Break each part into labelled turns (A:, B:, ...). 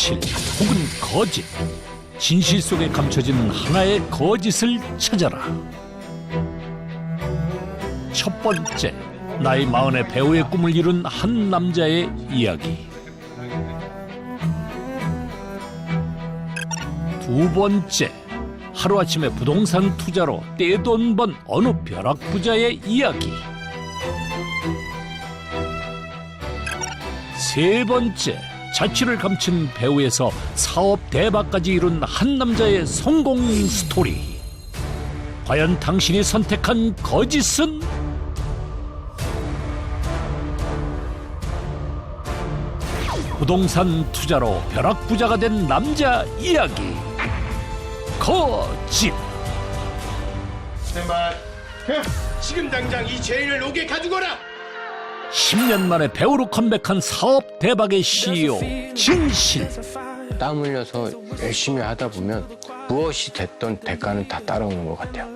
A: 진실 혹은 거짓. 진실 속에 감춰진 하나의 거짓을 찾아라. 첫 번째, 나이 40의 배우의 꿈을 이룬 한 남자의 이야기. 두 번째, 하루아침에 부동산 투자로 떼돈 번 어느 벼락부자의 이야기. 세 번째, 자취를 감춘 배우에서 사업 대박까지 이룬 한 남자의 성공 스토리. 과연 당신이 선택한 거짓은? 부동산 투자로 벼락부자가 된 남자 이야기. 거짓.
B: 스탠바이. 지금 당장 이 죄인을 옥에 가두거라.
A: 10년 만에 배우로 컴백한 사업 대박의 CEO 진실.
C: 땀 흘려서 열심히 하다 보면 무엇이 됐던 대가는 다 따라오는 것 같아요.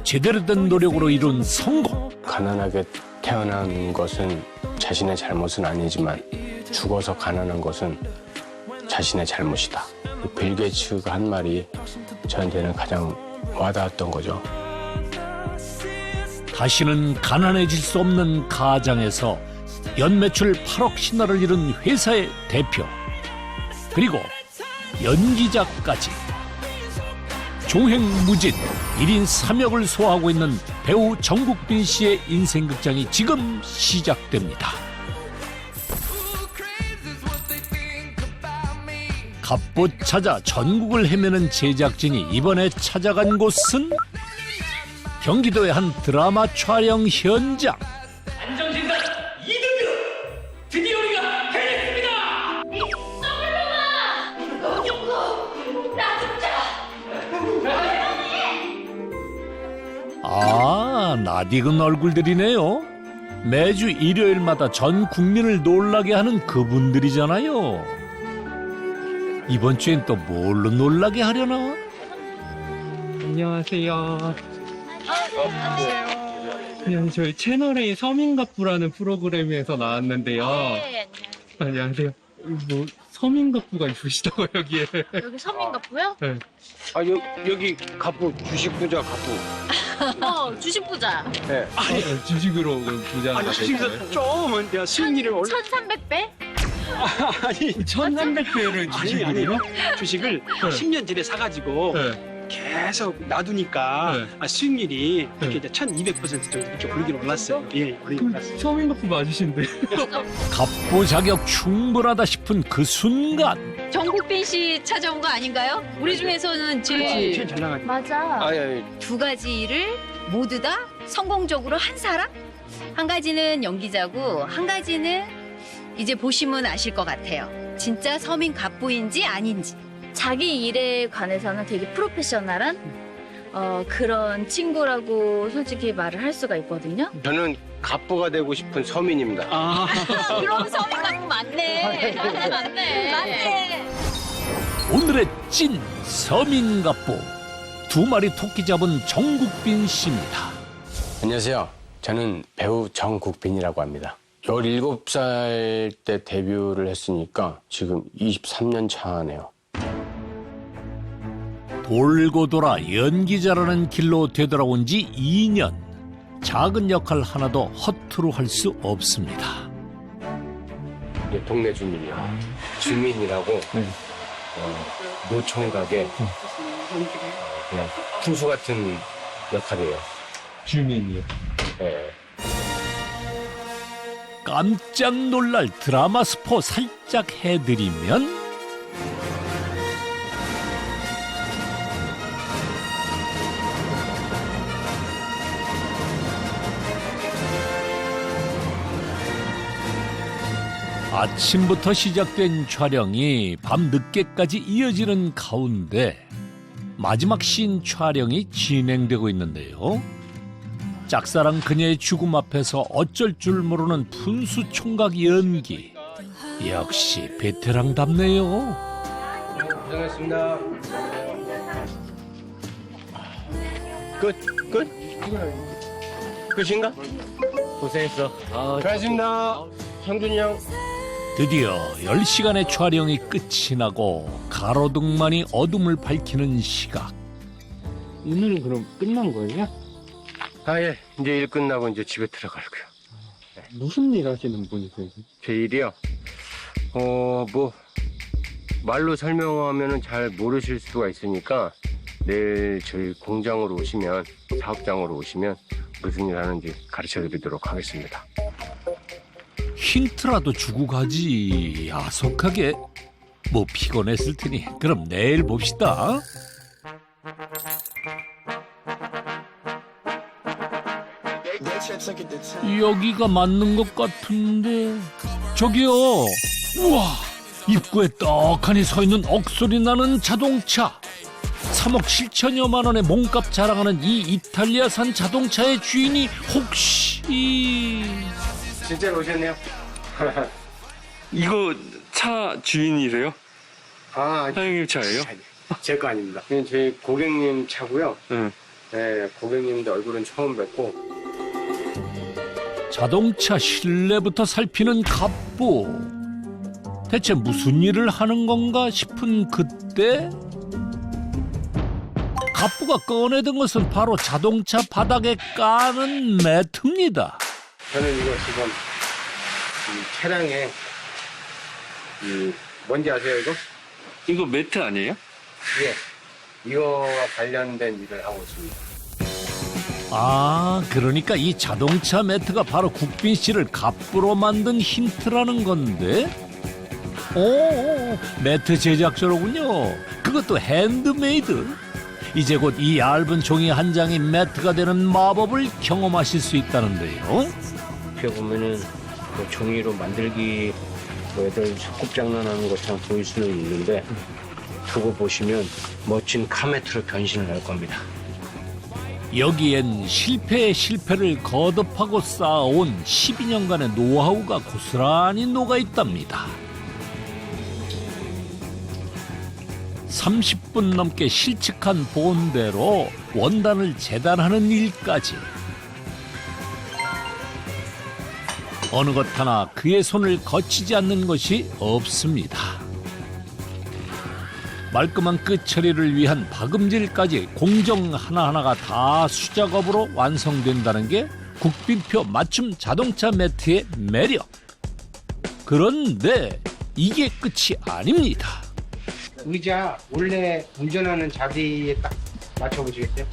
A: 제대로 된 노력으로 이룬 성공.
C: 가난하게 태어난 것은 자신의 잘못은 아니지만 죽어서 가난한 것은 자신의 잘못이다. 빌 게이츠가 한 말이 저한테는 가장 와닿았던 거죠.
A: 다시는 가난해질 수 없는 가장에서 연매출 8억 신화를 이룬 회사의 대표. 그리고 연기자까지. 종횡무진 1인 3역을 소화하고 있는 배우 정국빈 씨의 인생극장이 지금 시작됩니다. 갑부 찾아 전국을 헤매는 제작진이 이번에 찾아간 곳은 경기도의 한 드라마 촬영 현장.
D: 안정진단 이등급 드디어 우리가 해냈습니다.
A: 아, 낯익은 얼굴들이네요. 매주 일요일마다 전 국민을 놀라게 하는 그분들이잖아요. 이번 주엔 또 뭘로 놀라게 하려나?
E: 안녕하세요. 그냥 저희 채널A 서민갑부라는 프로그램에서 나왔는데요.
F: 네,
E: 안녕하세요. 뭐 서민갑부가 있으시다고 여기에.
F: 여기 서민갑부요?
E: 네.
C: 여기 갑부 주식 갑부.
F: 주식 부자.
C: 네.
E: 주식으로 부자.
G: 주식에서 좀 내가 수익률을 올려
F: 1300배?
G: 아니
E: 1300배를 주식이요?
G: 주식을 10년 전에 사가지고
E: 네.
G: 계속 놔두니까
E: 네.
G: 수익률이
E: 네.
G: 이렇게 1200% 정도 이렇게 오르긴 올랐어요. 예, 오르긴 올랐어요.
E: 서민갑부 맞으신데.
A: 갑부 자격 충분하다 싶은 그 순간
H: 정국빈 씨 찾아온 거 아닌가요? 우리 중에서는
G: 제일
H: 제일
G: 잘 나가죠.
F: 맞아.
H: 두 가지 일을 모두 다 성공적으로 한 사람? 한 가지는 연기자고 한 가지는 이제 보시면 아실 것 같아요. 진짜 서민 갑부인지 아닌지.
F: 자기 일에 관해서는 되게 프로페셔널한 그런 친구라고 솔직히 말을 할 수가 있거든요.
C: 저는 갑부가 되고 싶은 서민입니다.
G: 아,
H: 그럼 서민 갑부 맞네. 맞네.
A: 오늘의 찐 서민 갑부. 두 마리 토끼 잡은 정국빈 씨입니다.
C: 안녕하세요. 저는 배우 정국빈이라고 합니다. 17살 때 데뷔를 했으니까 지금 23년 차네요.
A: 돌고 돌아 연기자라는 길로 되돌아온 지 2년. 작은 역할 하나도 허투루 할 수 없습니다.
C: 동네 주민이요. 주민이라고 노총각의 그냥 풍수 같은 역할이에요.
E: 주민이요.
C: 예.
A: 깜짝 놀랄 드라마 스포 살짝 해드리면 아침부터 시작된 촬영이 밤 늦게까지 이어지는 가운데 마지막 씬 촬영이 진행되고 있는데요. 짝사랑 그녀의 죽음 앞에서 어쩔 줄 모르는 푼수 총각 연기. 역시 베테랑답네요.
C: 고생했습니다. 끝? 끝인가? 고생했어. 고생했습니다. 형준이 형.
A: 드디어 10시간의 촬영이 끝이 나고 가로등만이 어둠을 밝히는 시각.
E: 오늘은 그럼 끝난 거예요?
C: 아, 예. 이제 일 끝나고 이제 집에 들어가려고요.
E: 무슨 일 하시는 분이세요?
C: 제 일이요? 뭐, 말로 설명하면은 잘 모르실 수가 있으니까 내일 저희 공장으로 오시면, 사업장으로 오시면 무슨 일 하는지 가르쳐 드리도록 하겠습니다.
A: 힌트라도 주고 가지. 야속하게. 뭐 피곤했을 테니 그럼 내일 봅시다. 여기가 맞는 것 같은데. 저기요. 우와, 입구에 떡하니 서 있는 억소리 나는 자동차. 3억 7천여만 원의 몸값 자랑하는 이 이탈리아산 자동차의 주인이 혹시...
C: 진짜로 오셨네요?
E: 이거 차 주인이세요?
C: 아,
E: 사장님 차예요?
C: 제 거 아닙니다. 그냥 저희 고객님 차고요.
E: 응.
C: 네, 고객님인데 얼굴은 처음 뵙고.
A: 자동차 실내부터 살피는 갑부. 대체 무슨 일을 하는 건가 싶은 그때 갑부가 꺼내든 것은 바로 자동차 바닥에 까는 매트입니다.
C: 저는 이거 지금 이 차량에 뭔지 아세요 이거?
E: 이거 매트 아니에요?
C: 예. 이거와 관련된 일을 하고 있습니다.
A: 아, 그러니까 이 자동차 매트가 바로 국빈 씨를 갑부로 만든 힌트라는 건데? 오, 매트 제작소로군요. 그것도 핸드메이드. 이제 곧 이 얇은 종이 한 장이 매트가 되는 마법을 경험하실 수 있다는데요.
C: 옆에 보면은 뭐 종이로 만들기 뭐 애들 소꿉장난하는 것처럼 보일 수는 있는데 그거 보시면 멋진 카메트로 변신을 할 겁니다.
A: 여기엔 실패의 실패를 거듭하고 쌓아온 12년간의 노하우가 고스란히 녹아있답니다. 30분 넘게 실측한 본대로 원단을 재단하는 일까지. 어느 것 하나 그의 손을 거치지 않는 것이 없습니다. 말끔한 끝 처리를 위한 박음질까지 공정 하나하나가 다 수작업으로 완성된다는 게 국빈표 맞춤 자동차 매트의 매력. 그런데 이게 끝이 아닙니다.
C: 의자 원래 운전하는 자리에 딱 맞춰보시겠어요?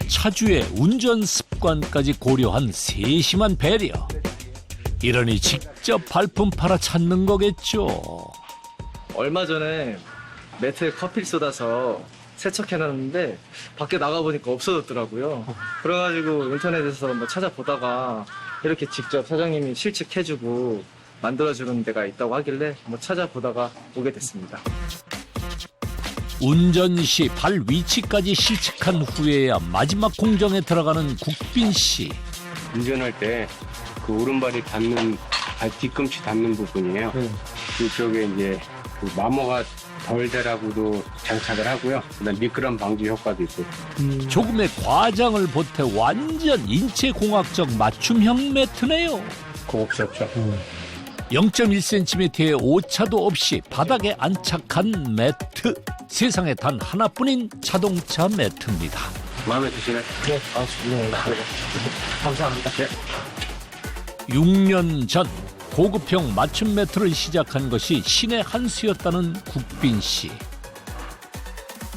A: 차주의 운전 습관까지 고려한 세심한 배려. 이러니 직접 발품 팔아 찾는 거겠죠.
I: 얼마 전에 매트에 커피를 쏟아서 세척해놨는데 밖에 나가보니까 없어졌더라고요. 그래가지고 인터넷에서 뭐 찾아보다가 이렇게 직접 사장님이 실측해주고 만들어주는 데가 있다고 하길래 뭐 찾아보다가 오게 됐습니다.
A: 운전 시 발 위치까지 실측한 후에야 마지막 공정에 들어가는 국빈 씨.
C: 운전할 때 그 오른발이 닿는 발 뒤꿈치 닿는 부분이에요. 이쪽에 이제 그 마모가 덜 되라고도 장착을 하고요. 그다음 미끄럼 방지 효과도 있고.
A: 조금의 과장을 보태 완전 인체공학적 맞춤형 매트네요.
C: 고급스럽죠.
A: 0.1cm의 오차도 없이 바닥에 안착한 매트. 세상에 단 하나뿐인 자동차 매트입니다.
C: 마음에 드시나요? 네. 감사합니다. 네.
A: 6년 전 고급형 맞춤 매트를 시작한 것이 신의 한 수였다는 국빈 씨.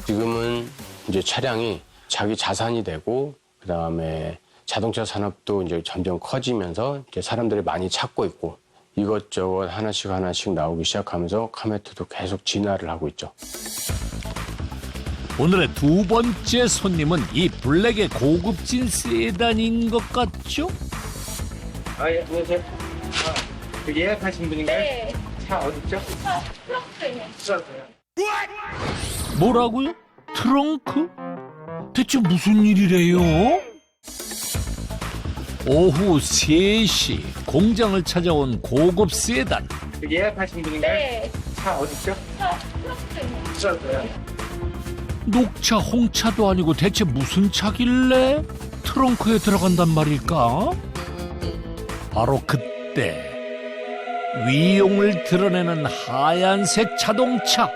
C: 지금은 이제 차량이 자기 자산이 되고 그다음에 자동차 산업도 이제 점점 커지면서 이제 사람들이 많이 찾고 있고 이것저것 하나씩 나오기 시작하면서 카메트도 계속 진화를 하고 있죠.
A: 오늘의 두 번째 손님은 이 블랙의 고급진 세단인 것 같죠?
C: 아, 예, 안녕하세요. 그 예약하신 분인가요?
F: 네.
C: 차 어딨죠?
A: 뭐라고요? 트렁크? 대체 무슨 일이래요? 오후 3시 공장을 찾아온 고급 세단.
C: 그 예약하신 분인가요?
F: 네.
C: 차 어딨죠?
A: 녹차, 홍차도 아니고 대체 무슨 차길래 트렁크에 들어간단 말일까? 바로 그때 위용을 드러내는 하얀색 자동차.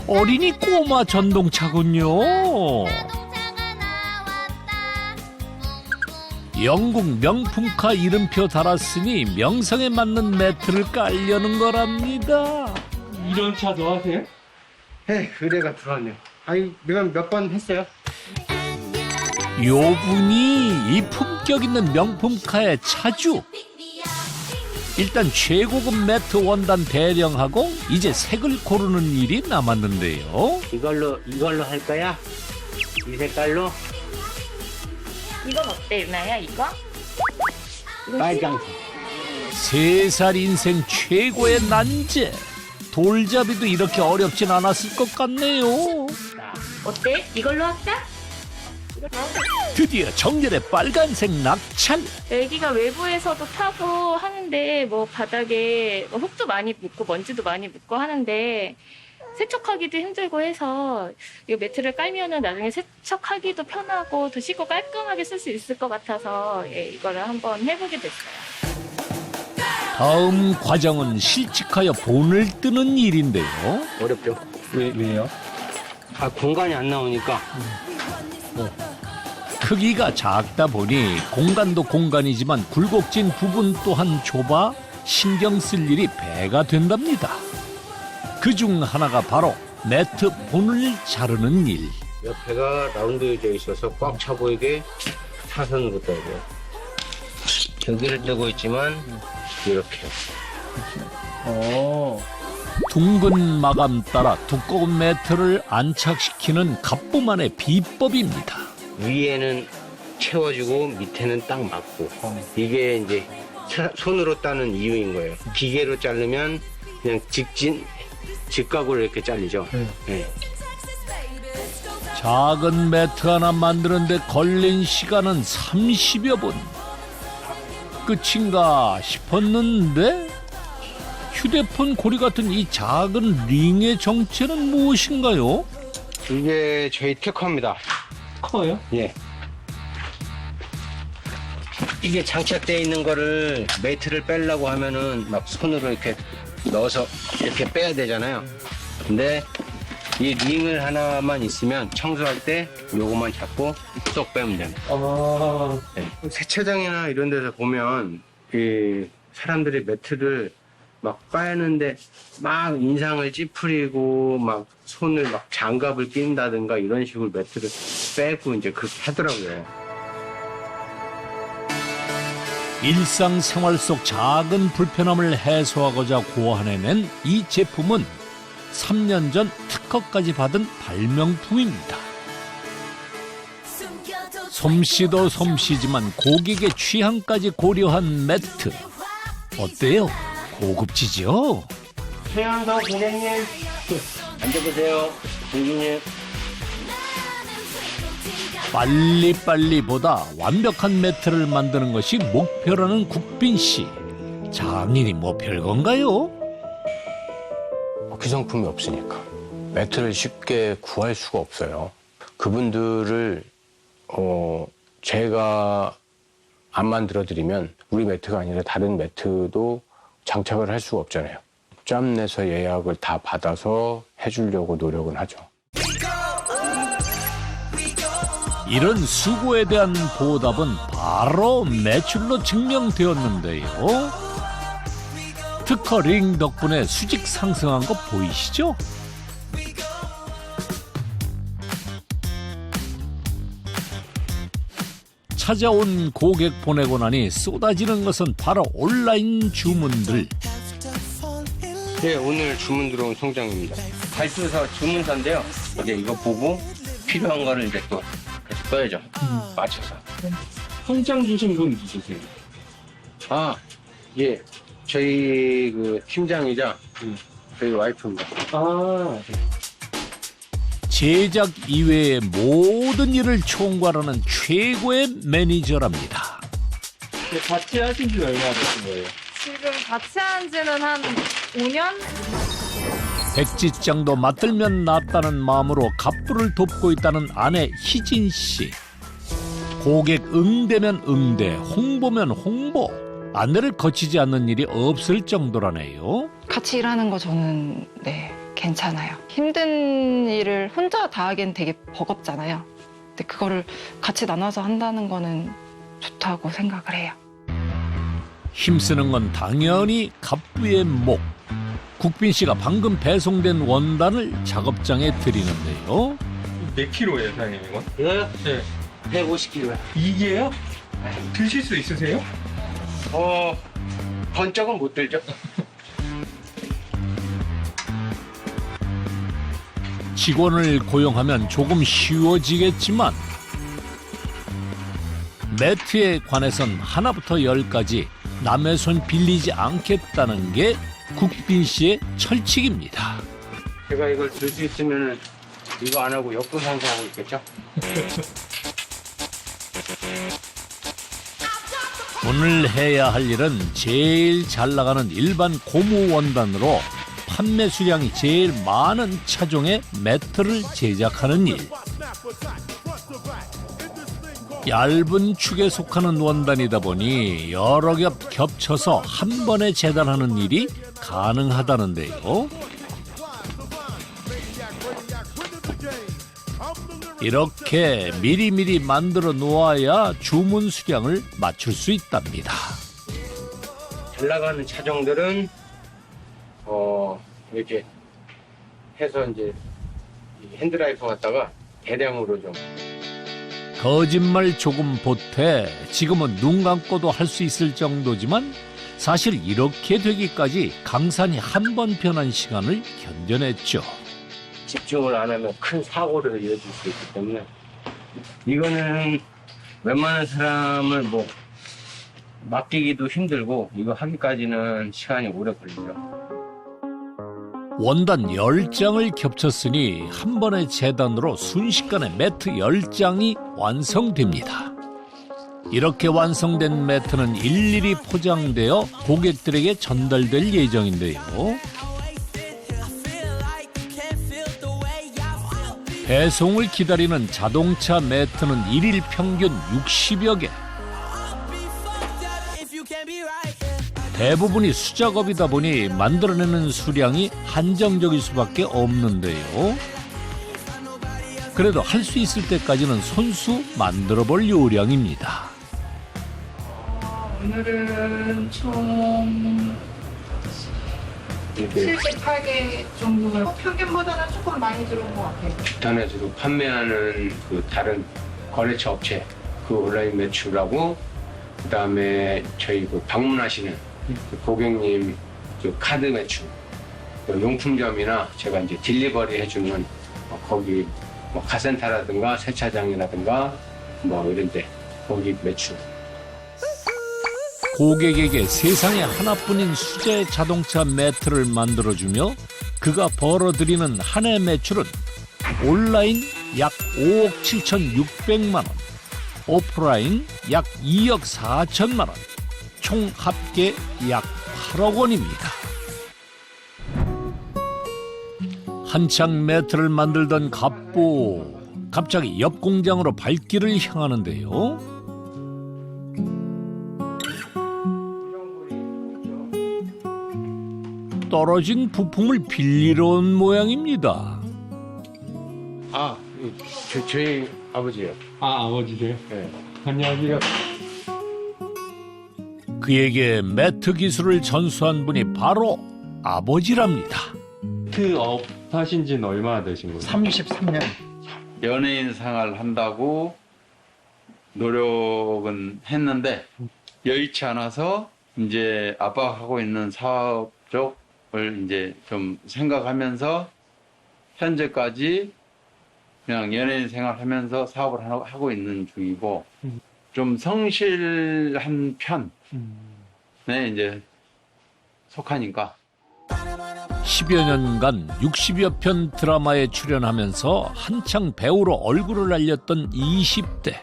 A: 어린이 꼬마 전동차군요. 영국 명품카 이름표 달았으니 명성에 맞는 매트를 깔려는 거랍니다.
E: 이런 차도 하세요?
C: 네, 의뢰가 들어왔네요. 아니, 몇 번 했어요?
A: 요분이 이 품격 있는 명품카의 차주. 일단 최고급 매트 원단 대령하고 이제 색을 고르는 일이 남았는데요.
C: 이걸로 할 거야? 이 색깔로?
F: 이건 어때, 유나야, 이거?
C: 빨강색.
A: 3살 인생 최고의 난제. 돌잡이도 이렇게 어렵진 않았을 것 같네요.
F: 어때? 이걸로 할까?
A: 드디어 정렬의 빨간색 낙찰.
F: 애기가 외부에서도 타고 하는데 뭐 바닥에 뭐 흙도 많이 묻고 먼지도 많이 묻고 하는데 세척하기도 힘들고 해서 이 매트를 깔면은 나중에 세척하기도 편하고 더 씻고 깔끔하게 쓸 수 있을 것 같아서 이거를 한번 해보게 됐어요.
A: 다음 과정은 실직하여 본을 뜨는 일인데요.
C: 어렵죠. 왜요? 공간이 안 나오니까.
A: 크기가 작다 보니 공간도 공간이지만 굴곡진 부분 또한 좁아 신경 쓸 일이 배가 된답니다. 그중 하나가 바로 매트 본을 자르는 일.
C: 옆에가 라운드되어 있어서 꽉 차 보이게 사선으로 떠야 돼요. 여기를 뜨고 있지만 이렇게.
A: 둥근 마감 따라 두꺼운 매트를 안착시키는 갑부만의 비법입니다.
C: 위에는 채워주고 밑에는 딱 맞고. 이게 이제 손으로 따는 이유인 거예요. 기계로 자르면 그냥 직각으로 이렇게 잘리죠. 네.
A: 작은 매트 하나 만드는데 걸린 시간은 30여 분. 끝인가 싶었는데 휴대폰 고리 같은 이 작은 링의 정체는 무엇인가요?
C: 이게 저희 특허입니다.
E: 커요?
C: 예. 이게 장착되어 있는 거를 매트를 빼려고 하면은 막 손으로 이렇게 넣어서 이렇게 빼야 되잖아요. 근데 이 링을 하나만 있으면 청소할 때 요거만 잡고 쏙 빼면 됩니다. 네. 세차장이나 이런 데서 보면 이 사람들이 매트를 막 빠는데 막 인상을 찌푸리고 막 손을 막 장갑을 낀다든가 이런 식으로 매트를 빼고 이제 그렇게 하더라고요.
A: 일상생활 속 작은 불편함을 해소하고자 고안해낸 이 제품은 3년 전 특허까지 받은 발명품입니다. 솜씨도 솜씨지만 고객의 취향까지 고려한 매트. 어때요? 고급지죠?
C: 최현석 고객님 앉아보세요. 고객님.
A: 빨리빨리보다 완벽한 매트를 만드는 것이 목표라는 국빈 씨. 장인이 뭐 별건가요?
C: 기성품이 없으니까 매트를 쉽게 구할 수가 없어요. 그분들을 제가 안 만들어드리면 우리 매트가 아니라 다른 매트도 장착을 할 수가 없잖아요. 짬 내서 예약을 다 받아서 해주려고 노력은 하죠.
A: 이런 수고에 대한 보답은 바로 매출로 증명되었는데요. 특허 링 덕분에 수직 상승한 거 보이시죠? 찾아온 고객 보내고 나니 쏟아지는 것은 바로 온라인 주문들.
C: 네, 오늘 주문 들어온 송장입니다. 발주서 주문서인데요. 이제 이거 보고 필요한 거를 이제 또 계속 써야죠. 맞춰서.
E: 통장 주신 분 누구세요?
C: 아, 예. 저희 그 팀장이자 저희 와이프입니다.
E: 아,
A: 제작 이외의 모든 일을 총괄하는 최고의 매니저랍니다.
E: 같이 하신 지 얼마나 되신 거예요?
J: 지금 같이 한 지는 한 5년?
A: 백지장도 맞들면 낫다는 마음으로 갑부를 돕고 있다는 아내 희진 씨. 고객 응대면 응대, 홍보면 홍보. 아내를 거치지 않는 일이 없을 정도라네요.
J: 같이 일하는 거 저는 괜찮아요. 힘든 일을 혼자 다 하기엔 되게 버겁잖아요. 근데 그거를 같이 나눠서 한다는 거는 좋다고 생각을 해요.
A: 힘쓰는 건 당연히 갑부의 목. 국빈 씨가 방금 배송된 원단을 작업장에 드리는데요.
E: 몇 킬로예요, 사장님 이건?
G: 이거요?
E: 네.
G: 150kg요.
E: 이게요? 드실 수 있으세요?
B: 번쩍은 못 들죠.
A: 직원을 고용하면 조금 쉬워지겠지만 매트에 관해선 하나부터 열까지 남의 손 빌리지 않겠다는 게 국빈 씨의 철칙입니다.
C: 제가 이걸 들 수 있으면 이거 안 하고 옆으로 상상하고 있겠죠?
A: 오늘 해야 할 일은 제일 잘 나가는 일반 고무 원단으로 판매 수량이 제일 많은 차종의 매트를 제작하는 일. 얇은 축에 속하는 원단이다 보니 여러 겹 겹쳐서 한 번에 재단하는 일이 가능하다는데요. 이렇게 미리미리 만들어 놓아야 주문 수량을 맞출 수 있답니다.
C: 잘 나가는 차종들은 이렇게 해서 이제 이 핸드라이프 갖다가 대량으로 좀
A: 거짓말 조금 보태 지금은 눈 감고도 할 수 있을 정도지만 사실 이렇게 되기까지 강산이 한 번 변한 시간을 견뎌냈죠.
C: 집중을 안 하면 큰 사고를 이어질 수 있기 때문에 이거는 웬만한 사람을 뭐 맡기기도 힘들고 이거 하기까지는 시간이 오래 걸리죠.
A: 원단 10장을 겹쳤으니 한 번의 재단으로 순식간에 매트 10장이 완성됩니다. 이렇게 완성된 매트는 일일이 포장되어 고객들에게 전달될 예정인데요. 배송을 기다리는 자동차 매트는 일일 평균 60여 개. 대부분이 수작업이다 보니 만들어내는 수량이 한정적일 수밖에 없는데요. 그래도 할 수 있을 때까지는 손수 만들어볼 요량입니다.
J: 오늘은 총 78개 정도가 평균보다는 조금 많이 들어온 것 같아요.
C: 인터넷으로 판매하는 그 다른 거래처 업체 그 온라인 매출하고 그다음에 저희 그 방문하시는 그 고객님 그 카드 매출, 그 용품점이나 제가 이제 딜리버리 해주는 거기 뭐 카센터라든가 세차장이라든가 뭐 이런데 거기 매출.
A: 고객에게 세상에 하나뿐인 수제 자동차 매트를 만들어주며 그가 벌어들이는 한 해 매출은 온라인 약 5억 7,600만 원, 오프라인 약 2억 4천만 원, 총 합계 약 8억 원입니다. 한창 매트를 만들던 갑부, 갑자기 옆 공장으로 발길을 향하는데요. 떨어진 부품을 빌리러 온 모양입니다.
C: 저희 아버지요.
E: 아버지세요?
C: 네.
E: 안녕하세요.
A: 그에게 매트 기술을 전수한 분이 바로 아버지랍니다.
E: 매트업 하신 지는 얼마나 되신 거예요?
G: 33년.
K: 연예인 생활 한다고 노력은 했는데 여의치 않아서 이제 아빠가 하고 있는 사업 쪽을 이제 좀 생각하면서 현재까지 그냥 연예인 생활하면서 사업을 하고 있는 중이고 좀 성실한 편에 이제 속하니까
A: 10여 년간 60여 편 드라마에 출연하면서 한창 배우로 얼굴을 알렸던 20대.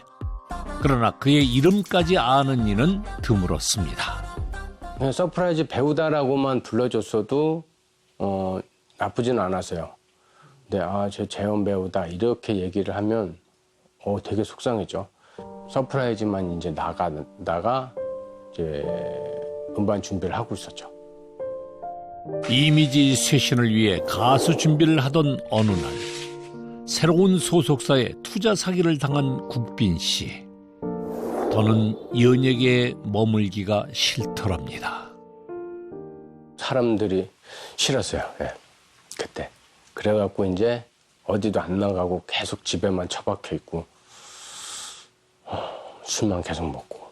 A: 그러나 그의 이름까지 아는 이는 드물었습니다.
C: 그냥 서프라이즈 배우다라고만 불러줬어도 나쁘진 않았어요. 근데 제 재현 배우다 이렇게 얘기를 하면 되게 속상했죠. 서프라이즈만 이제 나가다가 이제 음반 준비를 하고 있었죠.
A: 이미지 쇄신을 위해 가수 준비를 하던 어느 날 새로운 소속사에 투자 사기를 당한 국빈 씨. 더는 연예계에 머물기가 싫더랍니다.
C: 사람들이 싫었어요. 예, 그때. 그래갖고 이제 어디도 안 나가고 계속 집에만 처박혀 있고 술만 계속 먹고.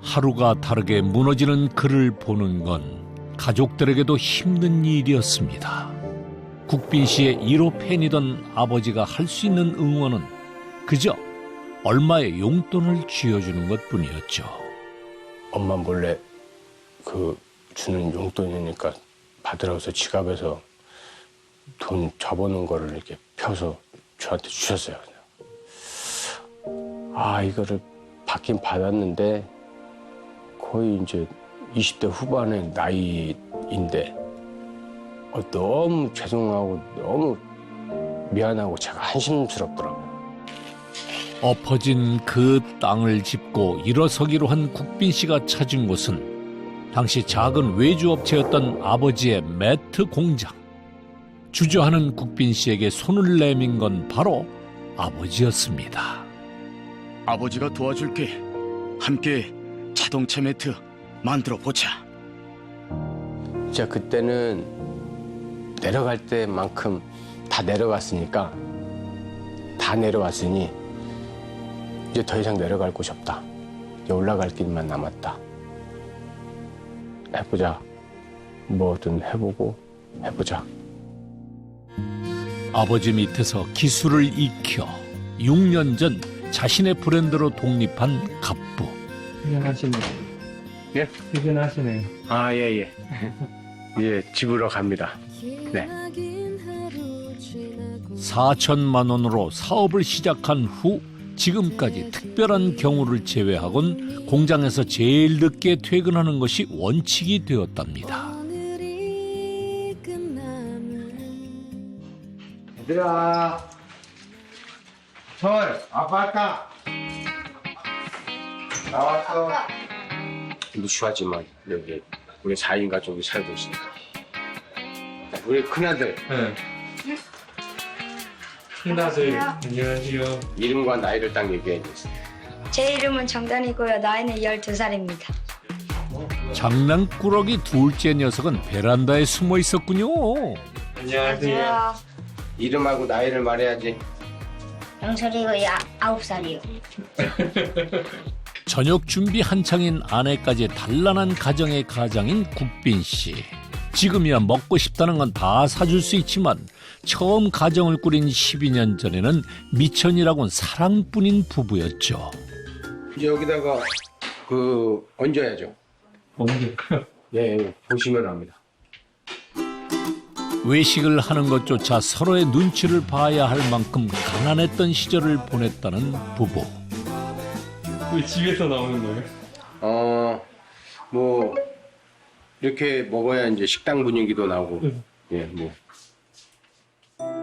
A: 하루가 다르게 무너지는 그를 보는 건 가족들에게도 힘든 일이었습니다. 국빈 씨의 1호 팬이던 아버지가 할 수 있는 응원은 그저 얼마의 용돈을 쥐어주는 것뿐이었죠.
C: 엄마 몰래 그 주는 용돈이니까 받으라고서 지갑에서 돈 접어놓은 거를 이렇게 펴서 저한테 주셨어요. 아, 이거를 받긴 받았는데 거의 이제 20대 후반의 나이인데 너무 죄송하고 너무 미안하고 제가 한심스럽더라고요.
A: 엎어진 그 땅을 짚고 일어서기로 한 국빈 씨가 찾은 곳은 당시 작은 외주업체였던 아버지의 매트 공장. 주저하는 국빈 씨에게 손을 내민 건 바로 아버지였습니다.
G: 아버지가 도와줄게. 함께 자동차 매트 만들어 보자.
C: 진짜 그때는 내려갈 때만큼 다 내려갔으니까 다 내려왔으니 이제 더 이상 내려갈 곳이 없다. 이제 올라갈 길만 남았다. 해보자. 뭐든 해보고 해보자.
A: 아버지 밑에서 기술을 익혀 6년 전 자신의 브랜드로 독립한 갑부.
E: 퇴근하시네요.
C: 예?
E: 퇴근하시네요.
C: 아, 예. 예, 집으로 갑니다. 네.
A: 4천만 원으로 사업을 시작한 후 지금까지 특별한 경우를 제외하곤 공장에서 제일 늦게 퇴근하는 것이 원칙이 되었답니다.
C: 얘들아, 철, 아빠 할까? 나왔어. 무시하지만 여기 우리 4인 가족이 살고 있습니다. 우리 큰아들.
E: 네. 큰아들, 안녕하세요.
C: 이름과 나이를 딱 얘기해 주세요.
L: 제 이름은 정단이고요. 나이는 12살입니다.
A: 장난꾸러기 둘째 녀석은 베란다에 숨어 있었군요.
E: 안녕하세요.
C: 이름하고 나이를 말해야지.
L: 영철이고 9살이요.
A: 저녁 준비 한창인 아내까지 단란한 가정의 가장인 국빈 씨. 지금이야 먹고 싶다는 건 다 사줄 수 있지만 처음 가정을 꾸린 12년 전에는 미천이라곤 사랑뿐인 부부였죠.
C: 이제 여기다가 얹어야죠.
E: 얹을까요?
C: 네, 보시면 압니다.
A: 외식을 하는 것조차 서로의 눈치를 봐야 할 만큼 가난했던 시절을 보냈다는 부부.
E: 왜 집에서 나오는 거예요?
C: 뭐 이렇게 먹어야 이제 식당 분위기도 나고. 예, 뭐.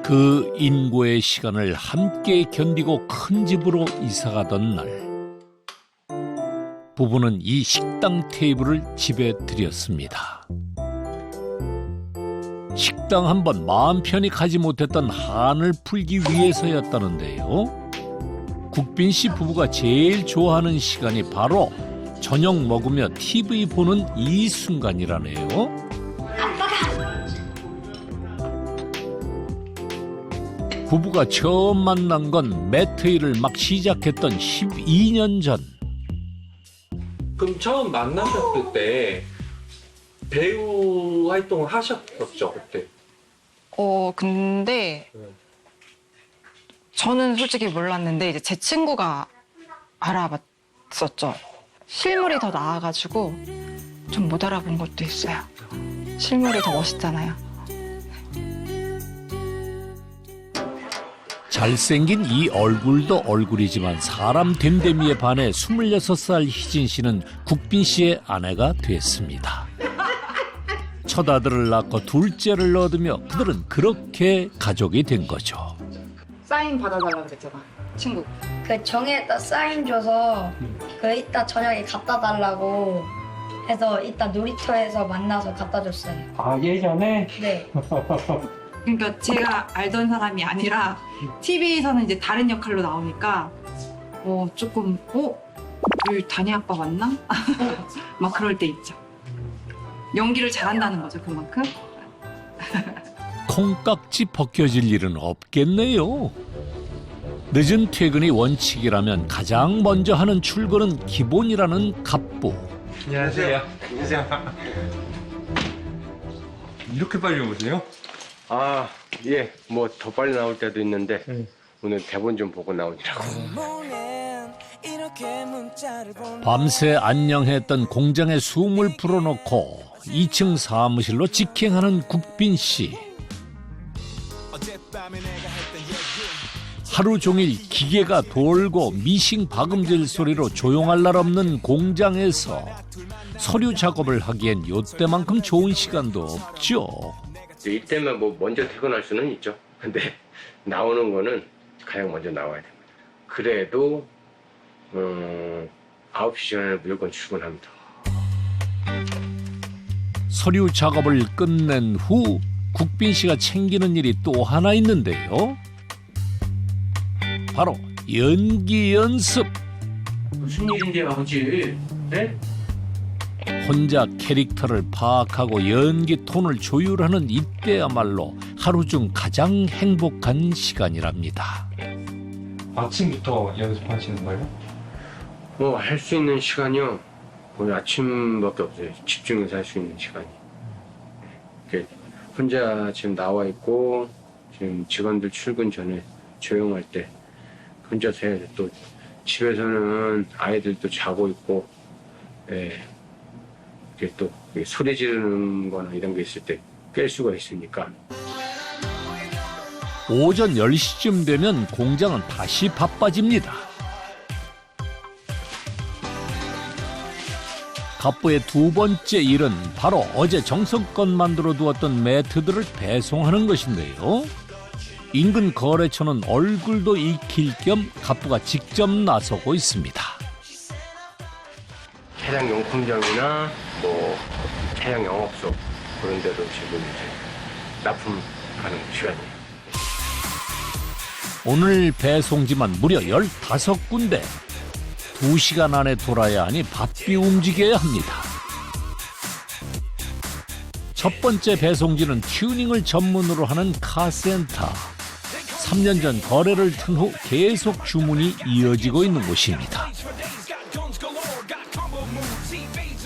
A: 그 인고의 시간을 함께 견디고 큰 집으로 이사가던 날, 부부는 이 식당 테이블을 집에 들였습니다. 식당 한 번 마음 편히 가지 못했던 한을 풀기 위해서였다는데요. 국빈 씨 부부가 제일 좋아하는 시간이 바로 저녁 먹으며 TV 보는 이 순간이라네요. 부부가 처음 만난 건 매트 일을 막 시작했던 12년 전.
E: 그럼 처음 만나셨을 때 배우 활동을 하셨었죠, 그때?
J: 근데 저는 솔직히 몰랐는데 이제 제 친구가 알아봤었죠. 실물이 더 나아가지고 좀 못 알아본 것도 있어요. 실물이 더 멋있잖아요.
A: 잘생긴 이 얼굴도 얼굴이지만 사람 됨됨이에 반해 26살 희진 씨는 국빈 씨의 아내가 됐습니다. 첫 아들을 낳고 둘째를 얻으며 그들은 그렇게 가족이 된 거죠.
J: 사인 받아달라고 그랬잖아, 친구.
L: 그 정에다 사인 줘서 그 이따 저녁에 갖다 달라고 해서 이따 놀이터에서 만나서 갖다 줬어요.
E: 아, 예전에?
L: 네.
J: 그러니까 제가 알던 사람이 아니라 TV에서는 이제 다른 역할로 나오니까 조금 여기 다니 아빠 맞나? 막 그럴 때 있죠. 연기를 잘한다는 거죠, 그만큼.
A: 콩깍지 벗겨질 일은 없겠네요. 늦은 퇴근이 원칙이라면 가장 먼저 하는 출근은 기본이라는 갑부.
E: 안녕하세요. 안녕하세요. 이렇게 빨리 오세요?
C: 아, 예. 뭐 더 빨리 나올 때도 있는데 오늘 대본 좀 보고 나오느라고.
A: 밤새 안녕했던 공장에 숨을 불어넣고 2층 사무실로 직행하는 국빈 씨. 하루 종일 기계가 돌고 미싱 박음질 소리로 조용할 날 없는 공장에서 서류 작업을 하기엔 요때만큼 좋은 시간도 없죠.
C: 이때면 뭐 먼저 퇴근할 수는 있죠. 근데 나오는 거는 가장 먼저 나와야 됩니다. 그래도 9시 전에 무조건 출근합니다.
A: 서류 작업을 끝낸 후 국빈 씨가 챙기는 일이 또 하나 있는데요. 바로 연기 연습.
D: 무슨 일인데 아버지? 네?
A: 혼자 캐릭터를 파악하고 연기 톤을 조율하는 이때야말로 하루 중 가장 행복한 시간이랍니다.
E: 아침부터 연습하시는 거예요?
C: 할 수 있는 시간이요. 거의 아침밖에 없어요. 집중해서 할 수 있는 시간이. 혼자 지금 나와 있고 지금 직원들 출근 전에 조용할 때 혼자서 해야 돼. 또 집에서는 아이들도 자고 있고, 이게 또 소리 지르는 거나 이런 게 있을 때 깰 수가 있으니까.
A: 오전 10시쯤 되면 공장은 다시 바빠집니다. 갑부의 두 번째 일은 바로 어제 정성껏 만들어 두었던 매트들을 배송하는 것인데요. 인근 거래처는 얼굴도 익힐 겸 갑부가 직접 나서고 있습니다.
C: 차량 용품점이나 뭐 차량 영업소 그런 데도 지금 이제 납품하는 시간이에요.
A: 오늘 배송지만 무려 15군데. 2시간 안에 돌아야 하니 바삐 움직여야 합니다. 첫 번째 배송지는 튜닝을 전문으로 하는 카센터. 3년 전 거래를 튼 후 계속 주문이 이어지고 있는 곳입니다.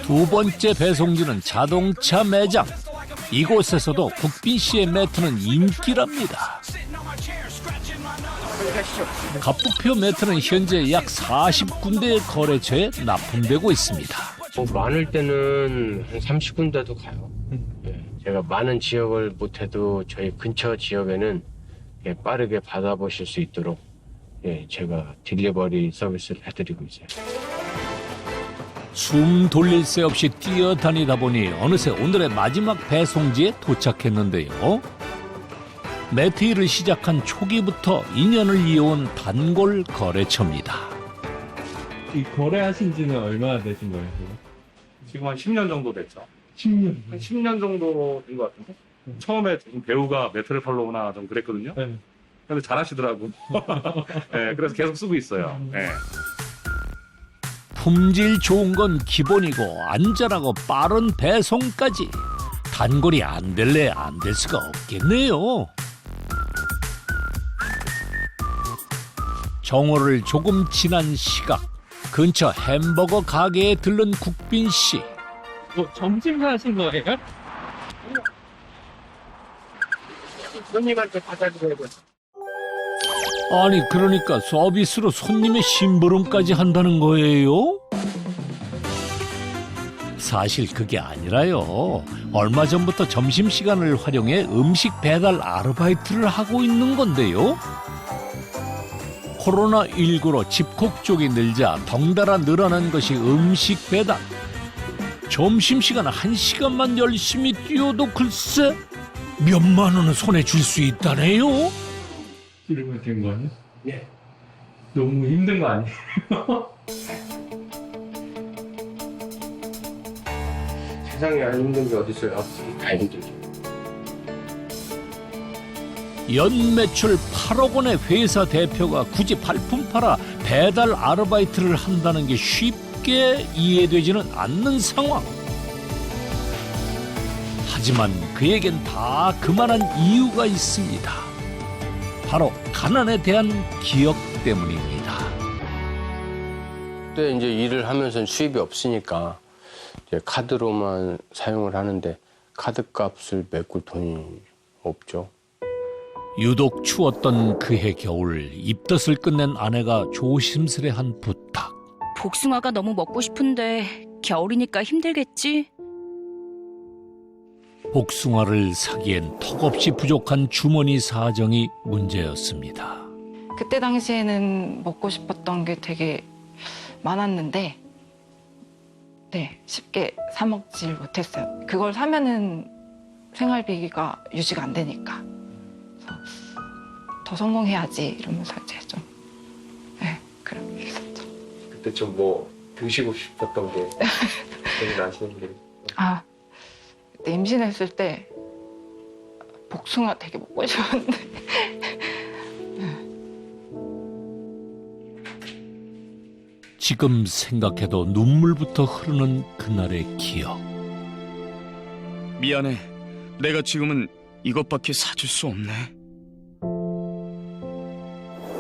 A: 두 번째 배송지는 자동차 매장. 이곳에서도 국빈 씨의 매트는 인기랍니다. 갑부표 매트는 현재 약 40군데의 거래처에 납품되고 있습니다.
C: 많을 때는 한 30군데도 가요. 제가 많은 지역을 못해도 저희 근처 지역에는 빠르게 받아보실 수 있도록 제가 딜리버리 서비스를 해드리고 있어요.
A: 숨 돌릴 새 없이 뛰어다니다 보니 어느새 오늘의 마지막 배송지에 도착했는데요. 매트 일을 시작한 초기부터 인연을 이어온 단골 거래처입니다.
E: 이 거래하신 지는 얼마나 되신 거예요?
M: 지금 한 10년 정도 됐죠.
E: 10년?
M: 한 10년 정도 된 것 같은데. 처음에 배우가 매트를 팔러 오나 좀 그랬거든요.
E: 네.
M: 근데 잘하시더라고. 네, 그래서 계속 쓰고 있어요. 네.
A: 품질 좋은 건 기본이고 안전하고 빠른 배송까지 단골이 안 될래 안 될 수가 없겠네요. 정오를 조금 지난 시각 근처 햄버거 가게에 들른 국빈 씨.
E: 점심 사신 거예요?
B: 손님한테 받아드려야 돼.
A: 아니 그러니까 서비스로 손님의 심부름까지 한다는 거예요? 사실 그게 아니라요. 얼마 전부터 점심시간을 활용해 음식 배달 아르바이트를 하고 있는 건데요. 코로나19로 집콕 쪽이 늘자 덩달아 늘어난 것이 음식 배달. 점심시간 1시간만 열심히 뛰어도 글쎄 몇만 원은 손에 줄 수 있다네요.
E: 이러면 된 거예요?
C: 네.
E: 너무 힘든 거 아니에요?
C: 세상에 안 힘든 게 어딨어요. 다 힘들죠.
A: 연 매출 8억 원의 회사 대표가 굳이 발품 팔아 배달 아르바이트를 한다는 게 쉽게 이해되지는 않는 상황. 하지만 그에겐 다 그만한 이유가 있습니다. 바로 가난에 대한 기억 때문입니다.
C: 그때 이제 일을 하면서 수입이 없으니까 이제 카드로만 사용을 하는데 카드값을 메꿀 돈이 없죠.
A: 유독 추웠던 그해 겨울, 입덧을 끝낸 아내가 조심스레한 부탁.
N: 복숭아가 너무 먹고 싶은데 겨울이니까 힘들겠지?
A: 복숭아를 사기엔 턱없이 부족한 주머니 사정이 문제였습니다.
J: 그때 당시에는 먹고 싶었던 게 되게 많았는데 네, 쉽게 사 먹질 못했어요. 그걸 사면은 생활비가 유지가 안 되니까. 그래서 더 성공해야지 이러면서 이제 좀 그렇게 했었죠.
C: 그때 좀 뭐 드시고 싶었던 게 기억나시는 게?
J: 그때 임신했을 때 복숭아 되게 먹고 싶었는데
A: 지금 생각해도 눈물부터 흐르는 그날의 기억.
O: 미안해. 내가 지금은 이것밖에 사줄 수 없네.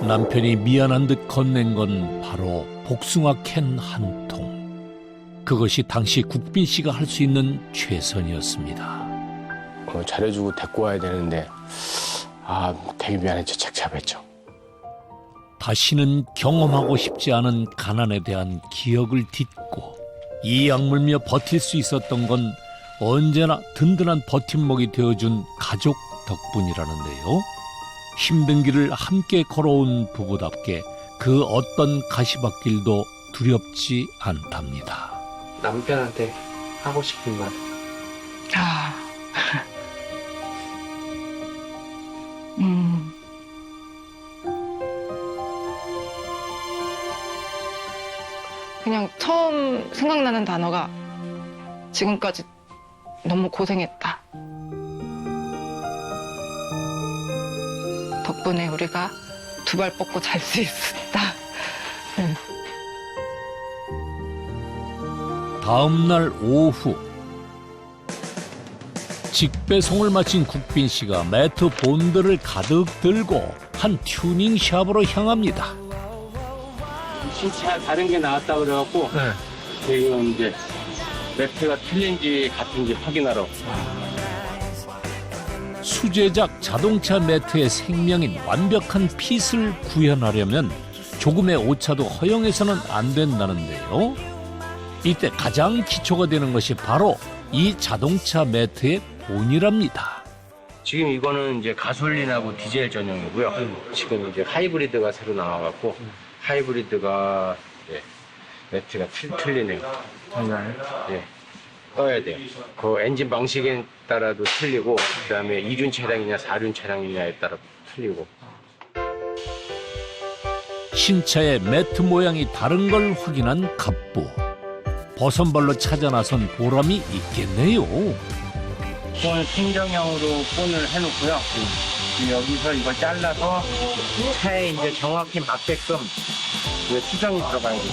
A: 남편이 미안한 듯 건넨 건 바로 복숭아 캔 한 통. 그것이 당시 국빈 씨가 할 수 있는 최선이었습니다.
C: 잘해주고 데리고 와야 되는데 되게 미안했죠. 착잡했죠.
A: 다시는 경험하고 싶지 않은 가난에 대한 기억을 딛고 이 약물며 버틸 수 있었던 건 언제나 든든한 버팀목이 되어준 가족 덕분이라는데요. 힘든 길을 함께 걸어온 부부답게 그 어떤 가시밭길도 두렵지 않답니다.
C: 남편한테 하고 싶은 말.
J: 그냥 처음 생각나는 단어가 지금까지 너무 고생했다. 덕분에 우리가 두 발 뻗고 잘 수 있었다.
A: 다음 날 오후 직배송을 마친 국빈 씨가 매트 본드를 가득 들고 한 튜닝샵으로 향합니다.
C: 신차 다른 게 나왔다 그래갖고 지금 이제 매트가 틀린지 같은지 확인하러.
A: 수제작 자동차 매트의 생명인 완벽한 핏을 구현하려면 조금의 오차도 허용해서는 안 된다는데요. 이때 가장 기초가 되는 것이 바로 이 자동차 매트의 본이랍니다.
C: 지금 이거는 이제 가솔린하고 디젤 전용이고요. 지금 이제 하이브리드가 새로 나와갖고 하이브리드가 매트가 틀리네요. 네, 떠야 돼요. 그 엔진 방식에 따라도 틀리고 그다음에 2륜 차량이냐 4륜 차량이냐에 따라 틀리고.
A: 신차의 매트 모양이 다른 걸 확인한 갑부. 버선발로 찾아 나선 보람이 있겠네요.
C: 본 팀정형으로 본을 해놓고요. 여기서 이걸 잘라서 차에 이제 정확히 맞게끔 수정이 들어가야 돼요.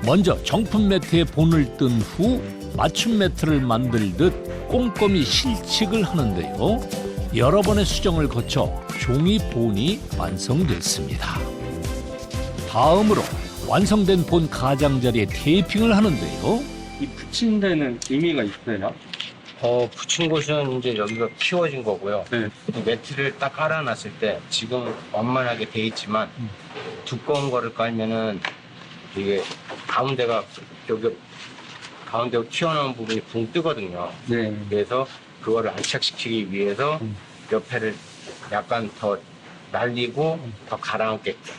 A: 먼저 정품 매트에 본을 뜬 후 맞춤 매트를 만들듯 꼼꼼히 실측을 하는데요. 여러 번의 수정을 거쳐 종이 본이 완성됐습니다. 다음으로 완성된 본 가장자리에 테이핑을 하는데요.
C: 이 붙인 데는 의미가 있어요? 붙인 곳은 이제 여기가 키워진 거고요. 이 매트를 딱 깔아놨을 때 지금 완만하게 돼 있지만 두꺼운 거를 깔면은 이게 가운데가 여기 가운데 튀어나온 부분이 붕 뜨거든요. 그래서 그거를 안착시키기 위해서 옆에를 약간 더 날리고 더 가라앉게끔.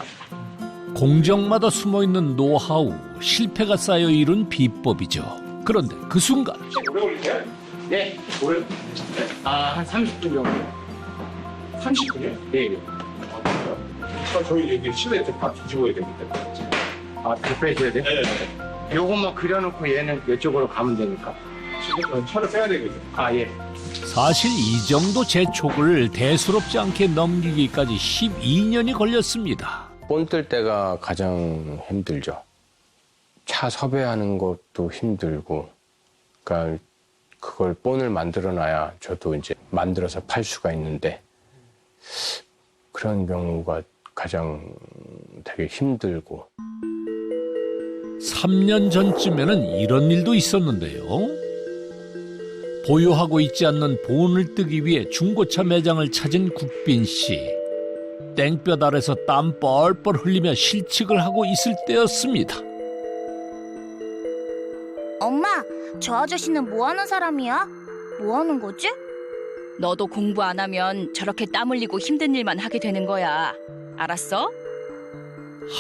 A: 공정마다 숨어있는 노하우, 실패가 쌓여 이룬 비법이죠. 그런데 그 순간
B: 오래 걸리세요?
C: 네, 오래. 한 30분 정도.
B: 30분이요?
C: 네.
B: 저희 여기 실내 다 뒤집어야 됩니다.
C: 다 빼셔야 돼요?
B: 네.
C: 요것만 그려놓고 얘는 이쪽으로 가면 되니까.
M: 차를 빼야 되거든.
C: 아, 예.
A: 사실 이 정도 재촉을 대수롭지 않게 넘기기까지 12년이 걸렸습니다.
C: 본 뜰 때가 가장 힘들죠. 차 섭외하는 것도 힘들고, 그러니까 그걸 본을 만들어 놔야 저도 이제 만들어서 팔 수가 있는데, 그런 경우가 가장 되게 힘들고.
A: 3년 전쯤에는 이런 일도 있었는데요. 보유하고 있지 않는 본을 뜨기 위해 중고차 매장을 찾은 국빈 씨. 땡볕 아래서 땀 뻘뻘 흘리며 실측을 하고 있을 때였습니다.
P: 엄마, 저 아저씨는 뭐 하는 사람이야? 뭐 하는 거지?
N: 너도 공부 안 하면 저렇게 땀 흘리고 힘든 일만 하게 되는 거야. 알았어?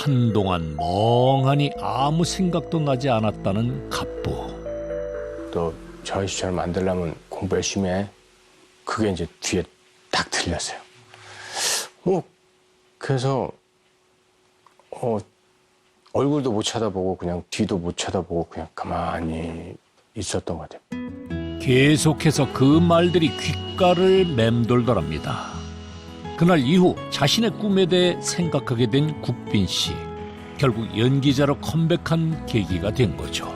A: 한동안 멍하니 아무 생각도 나지 않았다는 갑부.
C: 또 저 아저씨처럼 만들려면 공부 열심히 해. 그게 이제 뒤에 딱 들렸어요. 그래서 얼굴도 못 쳐다보고 그냥 뒤도 못 쳐다보고 그냥 가만히 있었던 것 같아요.
A: 계속해서 그 말들이 귓가를 맴돌더랍니다. 그날 이후 자신의 꿈에 대해 생각하게 된 국빈 씨. 결국 연기자로 컴백한 계기가 된 거죠.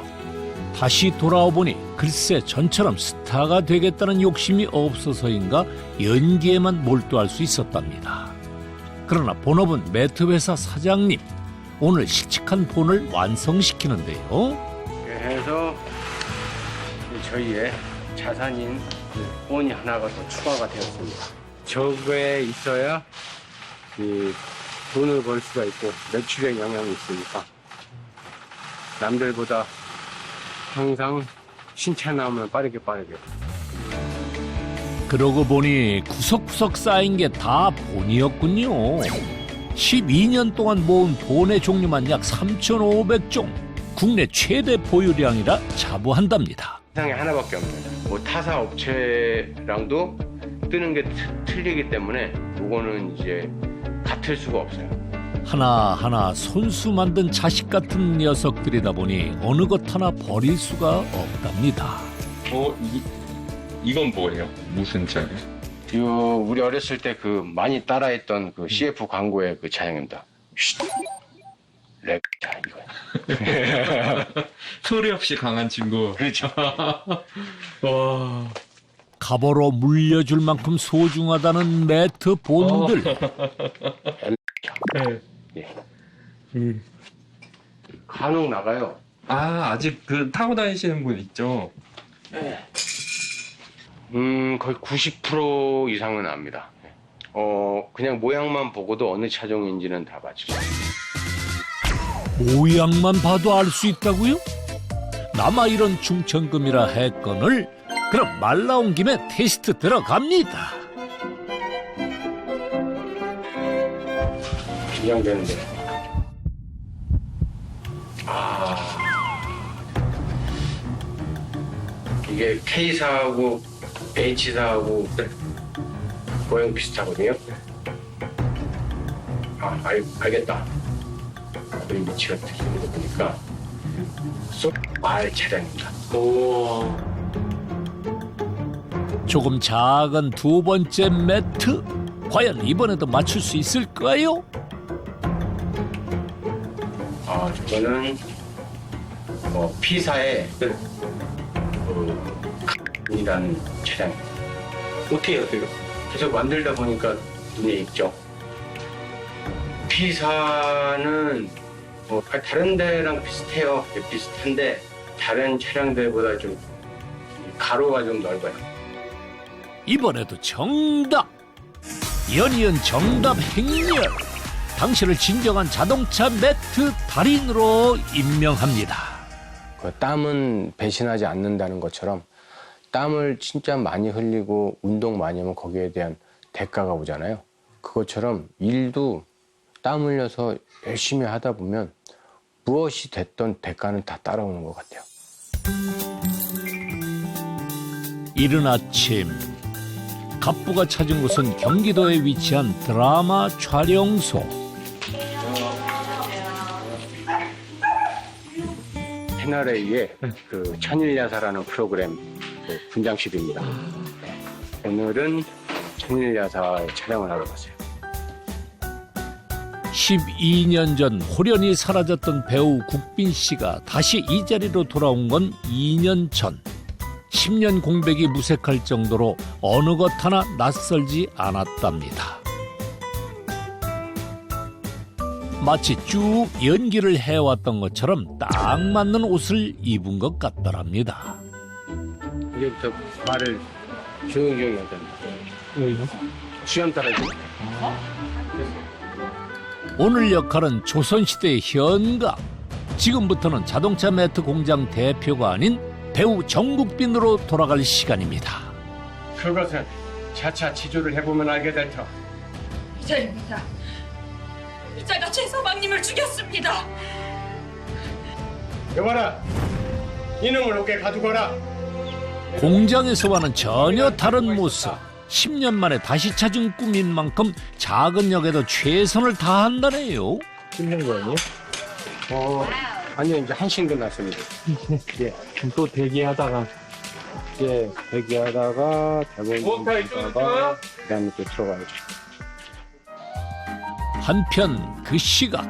A: 다시 돌아와 보니 글쎄 전처럼 스타가 되겠다는 욕심이 없어서인가 연기에만 몰두할 수 있었답니다. 그러나 본업은 매트 회사 사장님. 오늘 실측한 본을 완성시키는데요.
C: 그래서 저희의 자산인 본이 하나가 더 추가가 되었습니다. 저거에 있어야 이 돈을 벌 수가 있고 매출에 영향이 있으니까 남들보다 항상 신차 나오면 빠르게.
A: 그러고 보니 구석구석 쌓인 게 다 본이었군요. 12년 동안 모은 본의 종류만 약 3,500종. 국내 최대 보유량이라 자부한답니다.
C: 세상에 하나밖에 없습니다. 뭐 타사 업체랑도 뜨는 게 틀리기 때문에 이거는 이제 같을 수가 없어요.
A: 하나하나 손수 만든 자식 같은 녀석들이다 보니 어느 것 하나 버릴 수가 없답니다.
M: 이건 뭐예요? 무슨 차예요?
C: 우리 어렸을 때 그 많이 따라했던 그 CF 광고의 그 차량입니다. 랩차 이거.
E: 소리 없이 강한 친구.
C: 그렇죠.
E: 와.
A: 갑오로 물려줄 만큼 소중하다는 매트 본들.
E: 네.
C: 예. 간혹 나가요.
E: 아직 그 타고 다니시는 분 있죠?
C: 네. 거의 90% 이상은 압니다. 그냥 모양만 보고도 어느 차종인지는 다 맞추죠.
A: 모양만 봐도 알 수 있다고요? 남아 이런 충천금이라 했거늘. 그럼 말 나온 김에 테스트 들어갑니다.
C: 긴장되는데. 이게 K사하고 H사하고 모양 비슷하거든요. 알겠다. 거의 위치가 틀리는 거 보니까 말 차량입니다.
A: 조금 작은 두 번째 매트. 과연 이번에도 맞출 수 있을까요?
C: 저거는 P사의 이라는 차량입니다. 어떻게 해요? 계속 만들다 보니까 눈에 익죠. P사는 다른 데랑 비슷해요. 비슷한데 다른 차량들보다 좀 가로가 좀 넓어요.
A: 이번에도 정답! 연이은 정답 행렬! 당신을 진정한 자동차 매트 달인으로 임명합니다.
C: 땀은 배신하지 않는다는 것처럼 땀을 진짜 많이 흘리고 운동 많이 하면 거기에 대한 대가가 오잖아요. 그것처럼 일도 땀 흘려서 열심히 하다 보면 무엇이 됐던 대가는 다 따라오는 것 같아요.
A: 이른 아침 갑부가 찾은 곳은 경기도에 위치한 드라마 촬영소.
C: 채널A의 그 천일야사라는 프로그램 분장실입니다. 오늘은 천일야사 촬영을 하러 갔어요.
A: 12년 전 홀연히 사라졌던 배우 국빈 씨가 다시 이 자리로 돌아온 건 2년 전. 10년 공백이 무색할 정도로 어느 것 하나 낯설지 않았답니다. 마치 쭉 연기를 해왔던 것처럼 딱 맞는 옷을 입은 것 같더랍니다.
C: 이제부터 말을 조용히 해야 됩니다.
E: 왜요?
C: 수염 따라줘.
A: 오늘 역할은 조선시대의 현가. 지금부터는 자동차 매트 공장 대표가 아닌 배우 정국빈으로 돌아갈 시간입니다.
C: 그것은 차차 지조를 해보면 알게 될 터.
Q: 이자입니다. 이자가 제 서방님을 죽였습니다.
B: 여봐라, 이놈을 어깨 가두거라.
A: 공장에서와는 전혀 다른 모습. 10년 만에 다시 찾은 꿈인 만큼 작은 역에도 최선을 다한다네요.
C: 끝낸 거 아니에요? 아니요, 이제 한신 끝났습니다.
E: 예. 그럼 또 대기하다가.
C: 예, 대기하다가 대본 보다가 그다음에 또 들어가야죠.
A: 한편 그 시각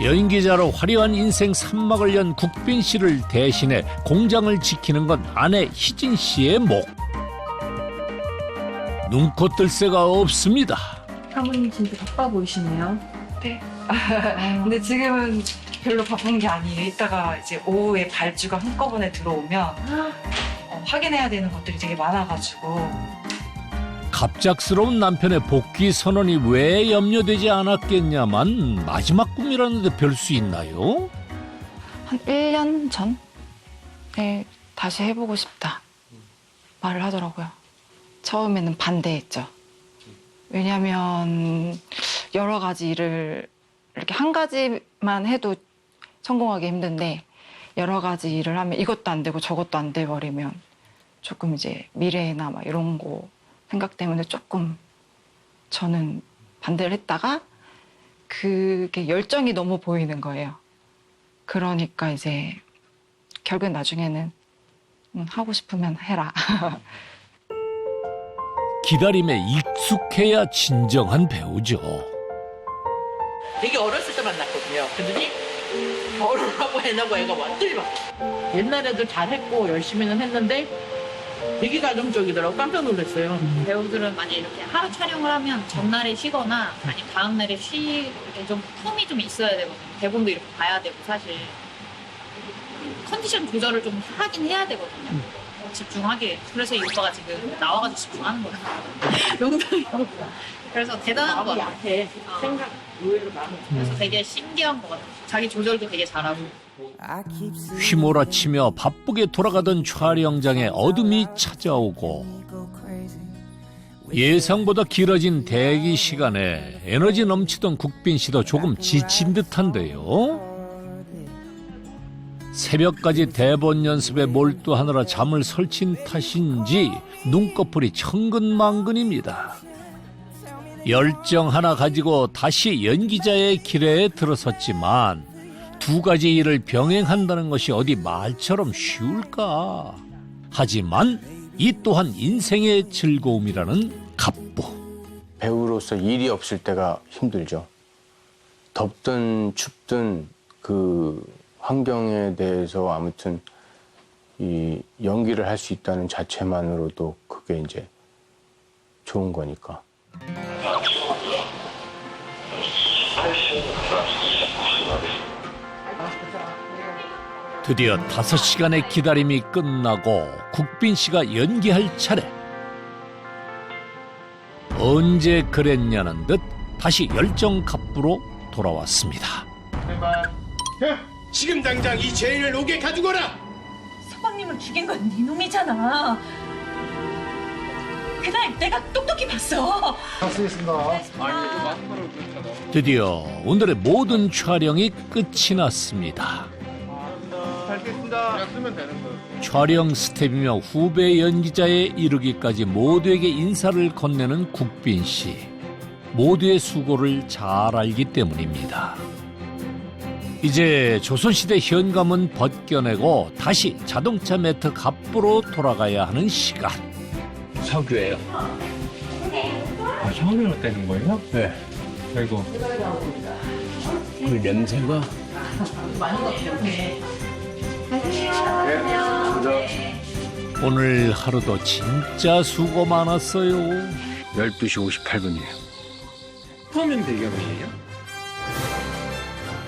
A: 연기자로 화려한 인생 산막을 연 국빈 씨를 대신해 공장을 지키는 건 아내 희진 씨의 목. 눈코 뜰 새가 없습니다.
J: 사모님 진짜 바빠 보이시네요. 네. 근데 지금은 별로 바쁜 게 아니에요. 이따가 이제 오후에 발주가 한꺼번에 들어오면 확인해야 되는 것들이 되게 많아가지고.
A: 갑작스러운 남편의 복귀 선언이 왜 염려되지 않았겠냐만 마지막 꿈이라는데 별 수 있나요?
J: 한 1년 전에 다시 해보고 싶다 말을 하더라고요. 처음에는 반대했죠. 왜냐하면 여러 가지 일을 이렇게 한 가지만 해도 성공하기 힘든데 여러 가지 일을 하면 이것도 안 되고 저것도 안 돼버리면 조금 이제 미래나 막 이런 거 생각 때문에 조금 저는 반대를 했다가 그게 열정이 너무 보이는 거예요. 그러니까 이제 결국엔 나중에는 하고 싶으면 해라.
A: 기다림에 익숙해야 진정한 배우죠.
Q: 되게 어렸을 때 만났거든요. 그러더니 결혼하고 해나고 애가 완전히 바뀌어. 옛날에도 잘했고 열심히는 했는데 되게 가정적이더라고. 깜짝 놀랐어요.
R: 배우들은 만약 이렇게 하루 촬영을 하면 전날에 쉬거나 아니면 다음날에 이렇게 좀 텀이 좀 있어야 되거든요. 대본도 이렇게 봐야 되고 사실 컨디션 조절을 좀 하긴 해야 되거든요. 집중하게. 그래서 이 오빠가 지금 나와가지고 집중하는 거예요. 농담이고. 그래서 대단한 것 같아.
Q: 생각 의외로 많아.
R: 그래서 되게 신기한 것 같아. 자기 조절도 되게 잘하고.
A: 휘몰아치며 바쁘게 돌아가던 촬영장에 어둠이 찾아오고 예상보다 길어진 대기 시간에 에너지 넘치던 국빈 씨도 조금 지친 듯한데요. 새벽까지 대본 연습에 몰두하느라 잠을 설친 탓인지 눈꺼풀이 천근만근입니다. 열정 하나 가지고 다시 연기자의 길에 들어섰지만 두 가지 일을 병행한다는 것이 어디 말처럼 쉬울까? 하지만 이 또한 인생의 즐거움이라는 갑부.
C: 배우로서 일이 없을 때가 힘들죠. 덥든 춥든 그 환경에 대해서 아무튼 이 연기를 할 수 있다는 자체만으로도 그게 이제 좋은 거니까.
A: 드디어 5시간의 기다림이 끝나고 국빈 씨가 연기할 차례. 언제 그랬냐는 듯 다시 열정 갑부로 돌아왔습니다.
B: 지금 당장 이 죄인을 옥에 가두거라.
Q: 서방님을 죽인 건 네 놈이잖아. 그날 내가 똑똑히 봤어.
A: 드디어 오늘의 모든 촬영이 끝이 났습니다. 촬영 스텝이며 후배 연기자에 이르기까지 모두에게 인사를 건네는 국빈 씨. 모두의 수고를 잘 알기 때문입니다. 이제 조선시대 현감은 벗겨내고 다시 자동차 매트 갑부로 돌아가야 하는 시간.
E: 석유예요. 아, 석유로 떼는 거예요?
C: 네.
E: 아이고.
C: 그 냄새가
A: 오늘 하루도 진짜 수고 많았어요.
C: 12시 58분이에요.
E: 처음엔 대기업이에요?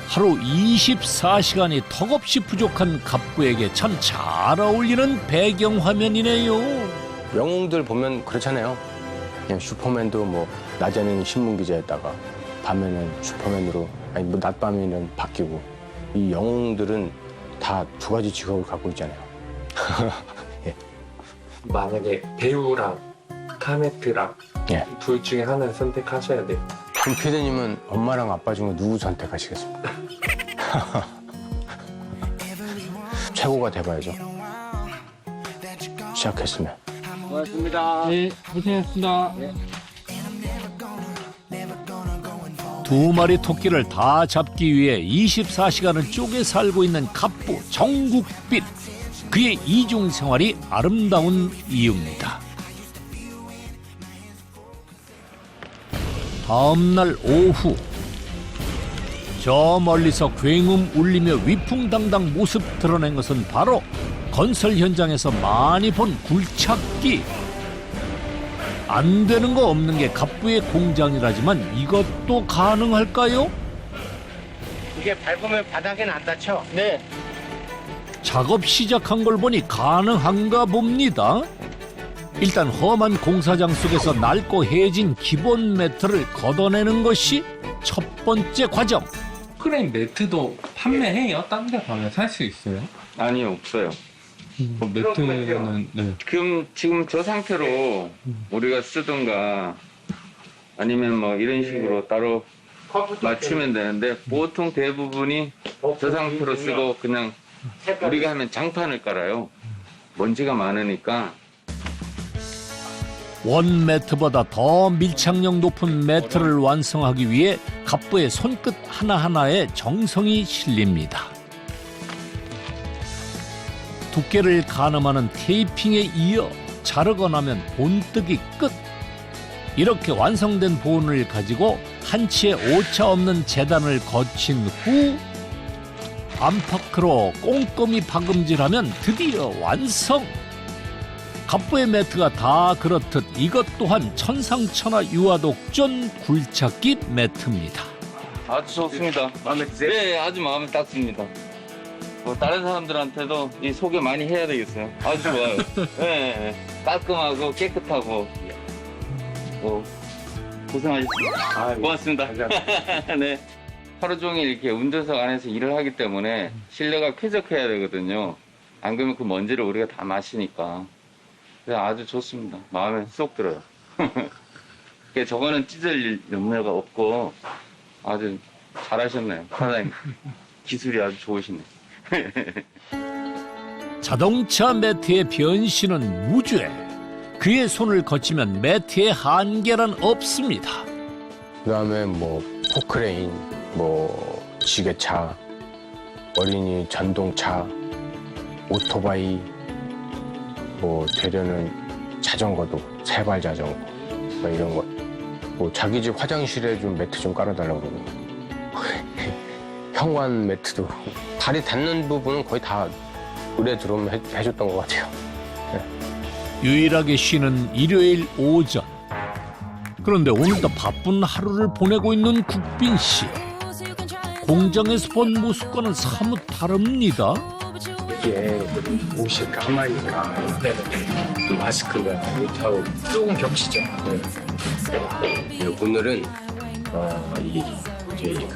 A: 하루 24시간이 턱없이 부족한 갑부에게 참 잘 어울리는 배경화면이네요.
C: 영웅들 보면 그렇잖아요. 그냥 슈퍼맨도 뭐 낮에는 신문기자였다가 밤에는 슈퍼맨으로, 아니 뭐 낮밤에는 바뀌고, 이 영웅들은 다 두 가지 직업을 갖고 있잖아요. 예.
E: 만약에 배우랑 카메트랑
C: 예.
E: 둘 중에 하나를 선택하셔야 돼요.
C: 그럼 피디님은 엄마랑 아빠 중에 누구 선택하시겠습니까? 최고가 돼봐야죠. 시작했으면.
K: 고맙습니다.
E: 네, 고생하셨습니다. 네.
A: 두 마리 토끼를 다 잡기 위해 24시간을 쪼개 살고 있는 갑부 정국빈. 그의 이중 생활이 아름다운 이유입니다. 다음 날 오후, 저 멀리서 굉음 울리며 위풍당당 모습 드러낸 것은 바로 건설 현장에서 많이 본 굴착기. 안 되는 거 없는 게 갑부의 공장이라지만 이것도 가능할까요?
G: 이게 밟으면 바닥엔 안 다쳐. 네.
A: 작업 시작한 걸 보니 가능한가 봅니다. 일단 험한 공사장 속에서 낡고 해진 기본 매트를 걷어내는 것이 첫 번째 과정.
E: 크레인 매트도 판매해요? 딴 데 가면 살 수 있어요?
K: 아니요, 없어요.
E: 매트는 네.
K: 지금 저 상태로 우리가 쓰든가 아니면 뭐 이런 식으로 따로 맞추면 되는데, 보통 대부분이 저 상태로 쓰고 그냥 우리가 하면 장판을 깔아요. 먼지가 많으니까.
A: 원 매트보다 더 밀착력 높은 매트를 완성하기 위해 갑부의 손끝 하나하나에 정성이 실립니다. 두께를 가늠하는 테이핑에 이어 자르고 나면 본뜨기 끝. 이렇게 완성된 본을 가지고 한치의 오차 없는 재단을 거친 후 안팎으로 꼼꼼히 박음질하면 드디어 완성. 갑부의 매트가 다 그렇듯 이것 또한 천상천하 유아독존 굴착기 매트입니다.
K: 아주 좋습니다. 마음에 드세요? 네, 아주 마음에 딱 듭니다. 뭐 다른 사람들한테도 이 소개 많이 해야 되겠어요. 아주 좋아요. 네, 깔끔하고 깨끗하고. 고생하셨습니다. 고맙습니다. 네. 하루 종일 이렇게 운전석 안에서 일을 하기 때문에 실내가 쾌적해야 되거든요. 안 그러면 그 먼지를 우리가 다 마시니까. 그래서 아주 좋습니다. 마음에 쏙 들어요. 저거는 찢을 염려가 없고 아주 잘하셨네요. 사장님. 기술이 아주 좋으시네요.
A: 자동차 매트의 변신은 무죄. 그의 손을 거치면 매트의 한계란 없습니다.
C: 그다음에 뭐 포크레인, 뭐 지게차, 어린이 전동차, 오토바이, 뭐 되려는 자전거도 세발 자전거, 뭐 이런 거. 뭐 자기 집 화장실에 좀 매트 좀 깔아달라고 그러고. 현관 매트도 발이 닿는 부분은 거의 다 의뢰 들어오면 해줬던 것 같아요. 네.
A: 유일하게 쉬는 일요일 오전. 그런데 오늘도 바쁜 하루를 보내고 있는 국빈 씨. 공장에서 본 모습과는 사뭇 다릅니다.
G: 이게 옷이 까마니까 마스크가 타고 조금 겹치죠.
C: 네, 오늘은 저희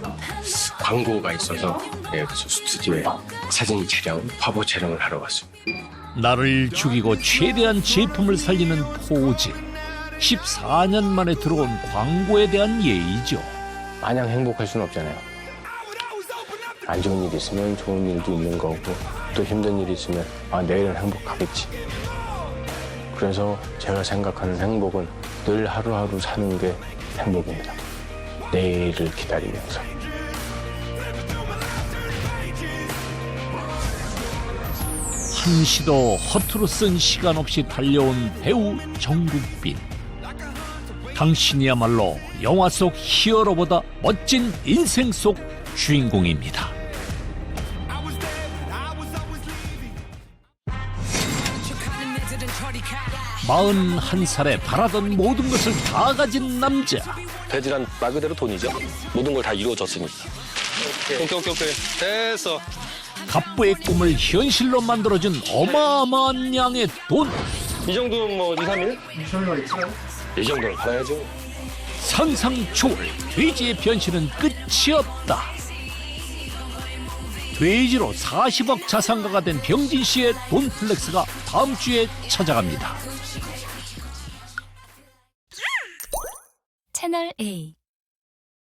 C: 광고가 있어서 그래서 스튜디오에 사진 촬영, 화보 촬영을 하러 왔습니다.
A: 나를 죽이고 최대한 제품을 살리는 포즈. 14년 만에 들어온 광고에 대한 예의죠.
C: 마냥 행복할 수는 없잖아요. 안 좋은 일이 있으면 좋은 일도 있는 거고, 또 힘든 일이 있으면 내일은 행복하겠지. 그래서 제가 생각하는 행복은 늘 하루하루 사는 게 행복입니다. 내일을 기다리면서.
A: 한시도 허투루 쓴 시간 없이 달려온 배우 정국빈. 당신이야말로 영화 속 히어로보다 멋진 인생 속 주인공입니다. 41살에 바라던 모든 것을 다 가진 남자.
S: 돼지란 말 그대로 돈이죠. 모든 걸 다 이루어졌으니까. 오케이. 됐어.
A: 갑부의 꿈을 현실로 만들어준 어마어마한 양의 돈.
S: 이 정도면 뭐 2, 3일? 이 정도는 받아야죠.
A: 상상 초월 돼지의 변신은 끝이 없다. 돼지로 40억 자산가가 된 병진 씨의 돈 플렉스가 다음 주에 찾아갑니다.
N: 채널 A